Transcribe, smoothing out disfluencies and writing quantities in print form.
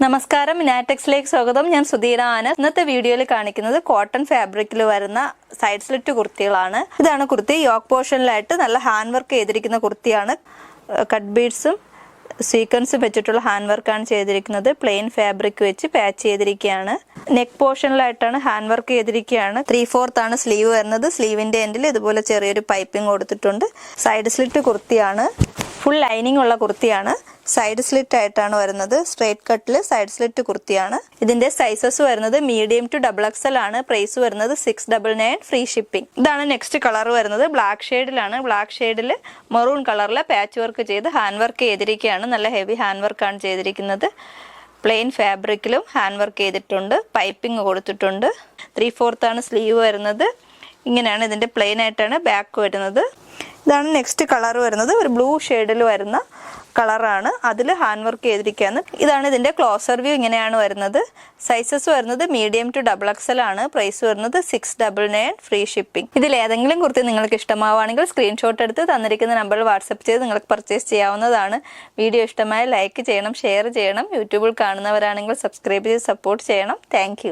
നമസ്കാരം, നാറ്റെക്സിലേക്ക് സ്വാഗതം. ഞാൻ സുധീര ആനന്ദ്. ഇന്നത്തെ വീഡിയോയിൽ കാണിക്കുന്നത് കോട്ടൺ ഫാബ്രിക്കിൽ വരുന്ന സൈഡ് സ്ലിറ്റ് കുർത്തികളാണ്. ഇതാണ് കുർത്തി. യോക്ക് പോർഷനിലായിട്ട് നല്ല ഹാൻഡ് വർക്ക് ചെയ്തിരിക്കുന്ന കുർത്തിയാണ്. കട്ട് ബീഡ്സും സീക്വൻസും വെച്ചിട്ടുള്ള ഹാൻഡ് വർക്കാണ് ചെയ്തിരിക്കുന്നത്. പ്ലെയിൻ ഫാബ്രിക് വെച്ച് പാച്ച് ചെയ്തിരിക്കുകയാണ്. നെക്ക് പോർഷനിലായിട്ടാണ് ഹാൻഡ് വർക്ക് ചെയ്തിരിക്കുകയാണ്. 3/4 ആണ് സ്ലീവ് വരുന്നത്. സ്ലീവിന്റെ എൻഡിൽ ഇതുപോലെ ചെറിയൊരു പൈപ്പിംഗ് കൊടുത്തിട്ടുണ്ട്. സൈഡ് സ്ലിറ്റ് കുർത്തിയാണ്. ഫുൾ ലൈനിങ് ഉള്ള കുർത്തിയാണ്. സൈഡ് സ്ലിറ്റ് ആയിട്ടാണ് വരുന്നത്. സ്ട്രേറ്റ് കട്ടിൽ സൈഡ് സ്ലിറ്റ് കുർത്തിയാണ്. ഇതിന്റെ സൈസസ് വരുന്നത് മീഡിയം ടു XXL ആണ്. പ്രൈസ് വരുന്നത് 699, ഫ്രീ ഷിപ്പിംഗ്. ഇതാണ് നെക്സ്റ്റ് കളർ വരുന്നത്. ബ്ലാക്ക് ഷെയ്ഡിലാണ്. ബ്ലാക്ക് ഷെയ്ഡിൽ മെറൂൺ കളറിലെ പാച്ച് വർക്ക് ചെയ്ത് ഹാൻഡ് വർക്ക് ചെയ്തിരിക്കുകയാണ്. നല്ല ഹെവി ഹാൻഡ് വർക്കാണ് ചെയ്തിരിക്കുന്നത്. പ്ലെയിൻ ഫാബ്രിക്കിലും ഹാൻഡ് വർക്ക് ചെയ്തിട്ടുണ്ട്. പൈപ്പിംഗ് കൊടുത്തിട്ടുണ്ട്. 3/4 ആണ് സ്ലീവ് വരുന്നത്. ഇങ്ങനെയാണ് ഇതിന്റെ പ്ലെയിൻ ആയിട്ടാണ് ബാക്ക് വരുന്നത്. ഇതാണ് നെക്സ്റ്റ് കളർ വരുന്നത്. ഒരു ബ്ലൂ ഷെയ്ഡിൽ വരുന്ന കളറാണ്. അതിൽ ഹാൻഡ് വർക്ക് ചെയ്തിരിക്കുകയാണ്. ഇതാണ് ഇതിന്റെ ക്ലോസർ വ്യൂ. ഇങ്ങനെയാണ് വരുന്നത്. സൈസസ് വരുന്നത് മീഡിയം ടു XXL ആണ്. പ്രൈസ് വരുന്നത് 699, ഫ്രീ ഷിപ്പിംഗ്. ഇതിൽ ഏതെങ്കിലും കുർത്തി നിങ്ങൾക്ക് ഇഷ്ടമാവുകയാണെങ്കിൽ സ്ക്രീൻഷോട്ട് എടുത്ത് തന്നിരിക്കുന്ന നമ്പറിൽ വാട്സപ്പ് ചെയ്ത് നിങ്ങൾക്ക് പർച്ചേസ് ചെയ്യാവുന്നതാണ്. വീഡിയോ ഇഷ്ടമായ ലൈക്ക് ചെയ്യണം, ഷെയർ ചെയ്യണം. യൂട്യൂബിൽ കാണുന്നവരാണെങ്കിൽ സബ്സ്ക്രൈബ് ചെയ്ത് സപ്പോർട്ട് ചെയ്യണം. താങ്ക്